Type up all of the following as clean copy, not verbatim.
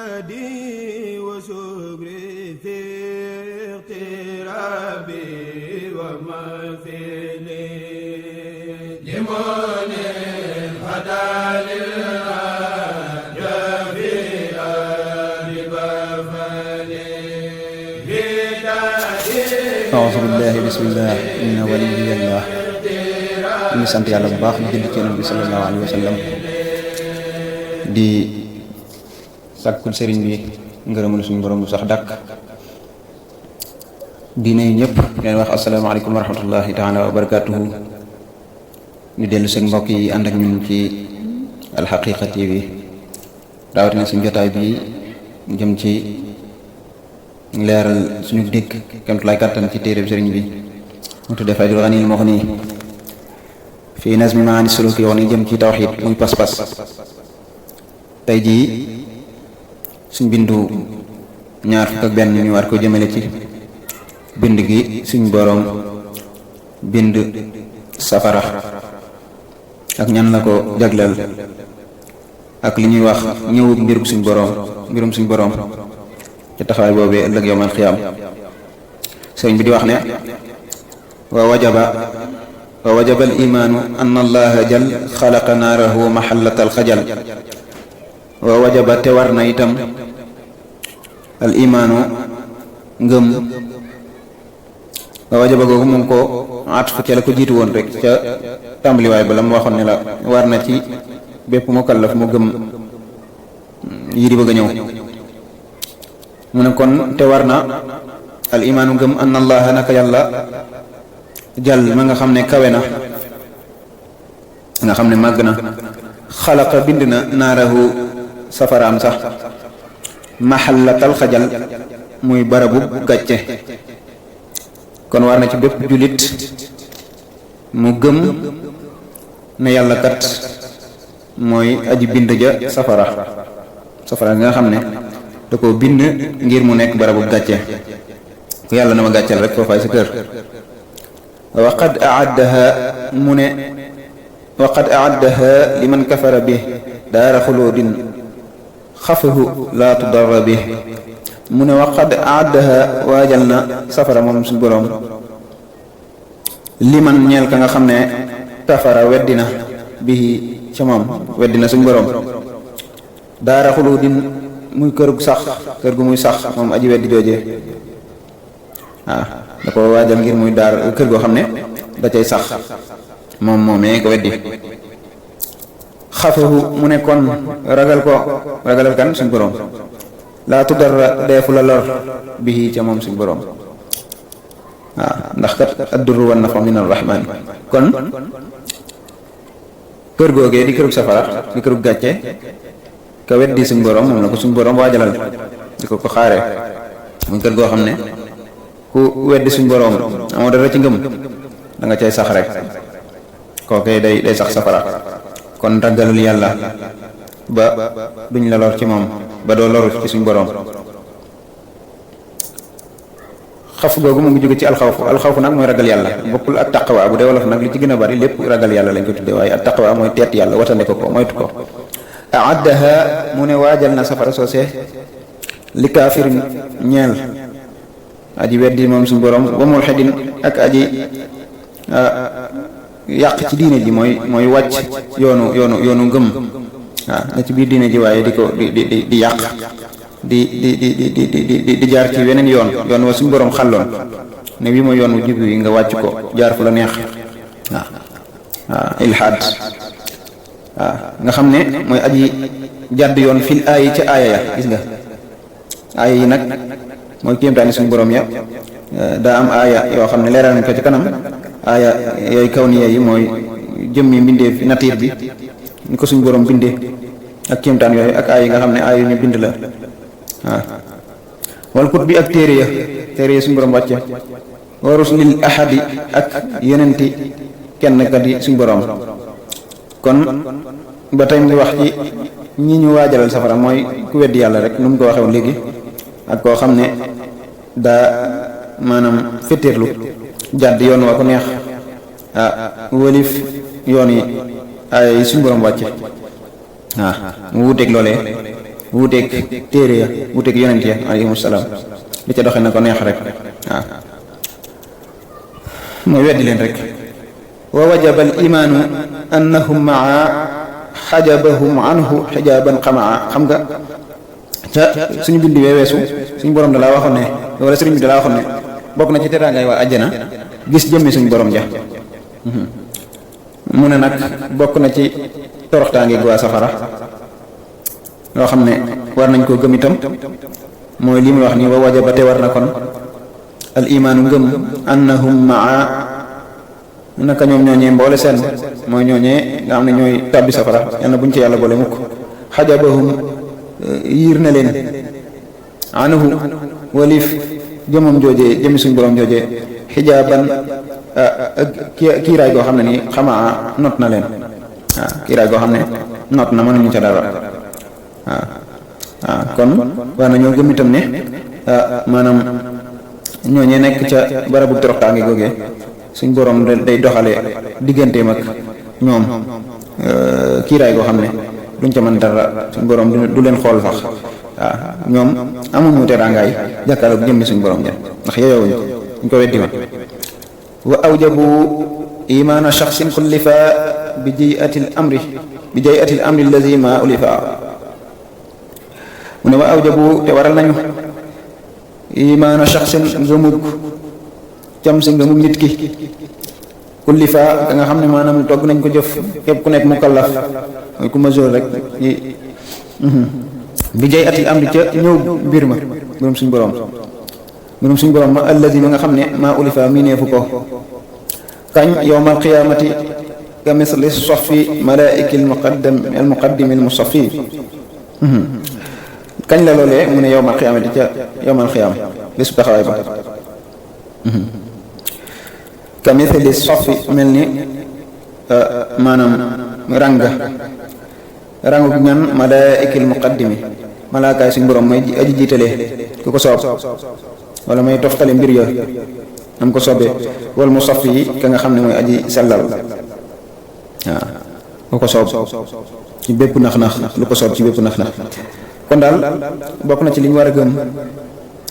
بدادي وشكري في اغترابي ومثلي لمن هدى للرجاء في أرب فلي أعوذ بالله بسم الله إن ولي الله ñu sant yàlla bu baax di julli ci Yonent bi sallallahu alayhi wa sallam di sàkkul sëriñ bi ngërëmul suñu borom bu sax dàkk di nuyu ñëpp leen wax asalaamaaleykum wa rahmatullahi taala wa barakatuhu ñu dellu seen mbokk yi ànd ak ñun ci Alhaqiqa TV rawatina suñu jotaay bi jëm ci leeral suñu dégg kemtulaay kàttan ci téereb sëriñ bi mu tudde Faydul Ghaniyyil Mughni fii nazmi maani suluki yoon yi jëm ci tawxiid muy pas-pas tey jii suñ bindu ñaar fukk ak benn ñu war ko jëmale ci bind gi suñ boroom bind safara ak ñan la ko jagleel ak li ñuy wax ñëwu mbirum suñ boroom ci taxawaay boobee ëllëg yawmal xiyaam sëriñ bi di wax ne wa wajaba al imaanu an allaha jal xalaqa naarahu maxallatal xajal wa wajaba te war na itam al imaanu ngëm wa wajaba googu mu ngi ko atfu ca la ko jiitu woon rek ca tàmbaliwaay ba la mu waxoon ne la war na ci bépp mukallaf mu gëm yi di bëgg a ñëw mu ne kon te war na al imaanu ngëm an allaha naka yàlla jàll ma nga xam ne kawe na nga xam ne màgg na xalaqa bind na naarahu safaraam sax maxallatal xajal muy barabu gàcce kon war na ci bépp jullit mu gëm ne yàlla kat mooy aji bind ja safara nga xam ne da ko bind ngir mu nekk barabu gàcce ku yàlla na ma gàcceel rek foofaay sa kër waqad aaddaha mu ne waqad aaddaha liman kafara bi daara xuluudin xafahu laa tudarra bi mu ne waqad aaddaha waajal na safara moom suñ boroom liman ñeel ka nga xam ne kafara weddina bi ca moom weddina suñ boroom daara xuluudin muy kër gu muy sax moom aji weddi joojee waaw da ko waajal ngir muy daar kër goo xam ne da cay sax moom moomee ko weddi xafahu mu ne kon ragalal kan suñ boroom laa tudarra deefu la lor bihi ca moom suñ boroom waaw ndax kat addurru wan nafa min arrahmani kon kër googee di kërug safara di kërug gàcce ka weddi suñ boroom moom la ko suñ boroom waajalal di ko xaaree muy kër goo xam ne ku weddi suñ boroom amoo dara ci ngëm da nga cay sax rek kookee day sax safara kon ragalul yàlla ba duñ la lor ci moom ba doo loru ci suñ boroom xaf googu mu ngi jóge ci alxawfu nag mooy ragal yàlla bokkul ak taqwa bu dee wolof nag li ci gën a bari lépp ragal yàlla lañ ko tuddee waaye ak taqwa mooy teet yàlla watande ko moytu ko aaddaha mu ne waajal na safara soosee li kaafirin ñeel aji weddi moom suñu borom wa mulhidin ak aji yàq ci diine ji mooy wàcc yoonu ngëm waaw na ci biir diine ji waaye di ko di yàq di jaar ci weneen yoon wa suñu borom xàlloon ne bii mooy yoon wu jub yi nga wàcc ko jaar fu la neex waaw ilhaad waaw nga xam ne mooy aji jàdd yoon fil aaya ca aaya ya gis nga aaya yi nag mooy kéemtaani suñu borom ya daa am aaya yoo xam ne leeral nañ ko ci kanam aaya yooyu kawniya yi mooy jëmmi mbindeef nature bi ni ko suñu borom bindee ak kéemtaan yooyu ak aaya yi nga xam ne aaya yu ñu bind la waaw wal kut bi ak téere ya suñu borom wàcce wa rusulil ahadi ak yonenti kenn kat yi suñu borom kon ba tey mu wax ci ñi ñu waajalal safara mooy ku weddi yàlla rek nu mu ko waxee woon léegi ak koo xam ne daa maanaam féttéerlu jàdd yoon waa ko neex wëlif yoon yi ay suñu borom wàcce mu wuteeg loolee wuuteeg téere ya wuuteeg yonent ya alayhimu salaam li ca doxe na ko neex rek waaw mooy weddi leen rek wa wajaba al imaanu annahum maa xajabahum anhu xijaaban xamaa xam nga ca suñu bind wee weesu suñu borom dalaa waxoon ne wala sëriñ bi dalaa waxoon ne bokk na ci teraangay waa àjjana gis jëmmi suñu borom ja mu ne nag bokk na ci toroxtaange gu waa safara loo xam ne war nañ koo gëm itam mooy li muy wax nii wa wajaba te war na kon al imaanu ngëm annahum maa naka ñoom ñooñee mboole seen mooy ñooñee nga xam ne ñooy tàbbi safara yal na buñ ci yàlla boole mukk xajabahum yiir na leen anhu walif jëmam joojee jëmi suñ borom joojee xijaaban kiiraay goo xam ne nii xamaa not na leen waaw kiiraay goo xam ne not na mënuñu ca dara waaw kon war nañoo gëm itam ne maanaam ñooñee nekk ca barabu toroxtaange googee suñ borom day doxale digganteem ak ñoom kiiraay goo xam ne duñ ca mën dara suñ borom du leen xool sax waaw ñoom amuñu teraangaay jàkkaarloog jëmmi suñ borom ja ndax yeyowuñ ñu ko weddi woon wa awjabu imaana shaxsin kullifa bi jayati al amri allazi ma ulifa mu ne wa awjabu te waral nañu imaana shaxsin ngëmug cam si ngëmug nit ki kullifa da nga xam ne maanaam togg nañ ko jëf képp ku nekk mukallaf mooy ku majeur rek bi jayati al amri ca ñëw mbir ma mbirum suñ borom ma allazi ma nga xam ne maa ulifa miineefu ko kañ yowmal qiyaamati ka misli sofi malaa'iki al muqaddimi al musafi kañ la loolee mu ne yowmal qiyaamati ca yowmal qiyaam bésu taxawaay ba ka misli sofi mel ni maanaam rangu ñan malaa'iki al muqaddimi malaakaay suñ borom may aji jiitalee ku ko soob wala may toftale mbir ya am ko soobee wal mu sof yi ka nga xam ne mooy aji sellal waaw ku ko soob ci bépp nax-nax lu ko soob ci bépp nax-nax kon daal bokk na ci li ñu war a gëm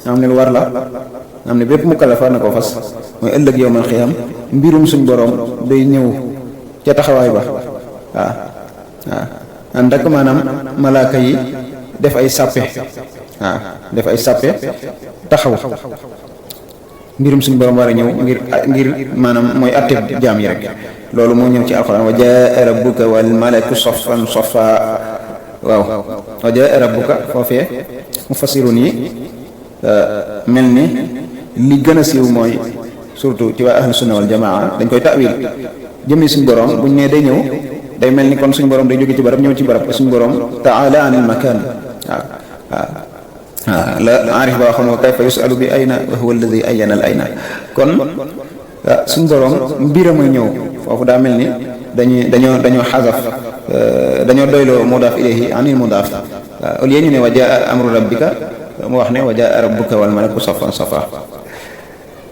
am ne lu war la am ne bépp mu kalafa na ko fas mooy ëllëg yawmal xiyaam mbirum suñ borom day ñëw ca taxawaay ba waaw ànd ak maanaam malaaka yi def ay sàppe waaw def ay sàppe taxaw mbirum suñu borom war a ñëw ngir maanaam mooy atte jaam yi rek loolu moo ñëw ci alxuraan wa jaa rabbuka wal malaku saffan saffa waaw wa jaa rabbuka foofee mufassirun yi mel ni li gën a siiw mooy surtout ci waa ahlu sunna wal jamaa dañ koy ta'wil jëmmi suñu borom buñ nee day ñëw day mel ni kon suñu borom day jóge ci barab ñëw ci barab suñu borom ta'ala anil makan waaw la aarif ba xam nga kayfa yusalu bi ayna wa huwa alladi ayyana al ayna kon suñ borom mbir a muy ñëw foofu daa mel ni dañoo xasaf dañoo doyloo mudaaf ilayhi anil mudaaf au lieu ñu ne wa jaa amru rabbika mu wax ne wa jaa rabbuka wal malaku saffan saffa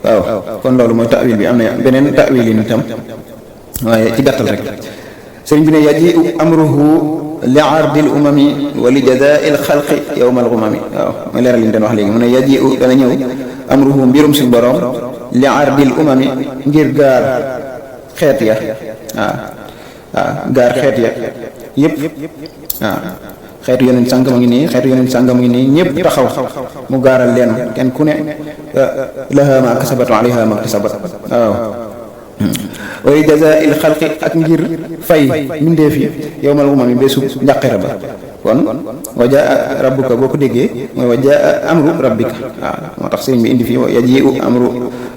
waaw kon loolu mooy ta'wil bi am na beneen ta'wil yi itam waaye ci gàttal rek sëriñ bi ne yaji'u amruhu li ardil umami wa li jazaail xalqi yowmal umami waaw mooy leeral li ñu doon wax léegi mu ne yaji'u dana ñëw amruhu mbirum suñ borom li ardil umami ngir gaar xeet ya gaar xeet ya yëpp xeetu yeneen sàngam a ngi nii xeetu yeneen sàngam a ngi nii ñëpp taxaw mu gaaral leen kenn ku ne laha ma kasabat wa alayha ma kasabat waaw wa li jazaail xalqi ak ngir fay mbindeef yi yowmal umami bésu njàqira ba kon wa jaa rabbuka boo ko déggee mooy wa jaa amru rabbika waaw moo tax sëriñ bi indi fii yaji'u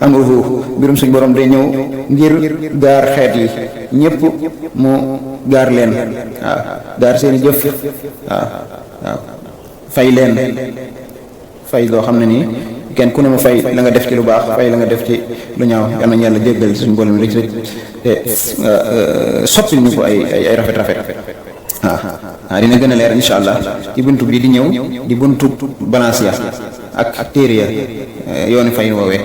amruhu mbirum suñ borom day ñëw ngir gaar xeet yi ñëpp mu gaar leen waaw gaar seeni jëf waaw fay leen fay loo xam ne nii kenn ku ne mu fay la nga def ci lu baax fay la nga def ci lu ñaaw yal nañu yàlla jéggal suñu mboolem rek te soppil ñu ko ay rafet waaw dina gën a leer insha allah ci buntu bi di ñëw di buntu balance ya ak téere ya yooni fay woowee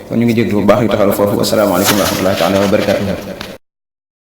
kon ñu ngi jégg bu baax yu taxaw foofu asalaamaaleykum wa rahmatullahi taala wa barakatuh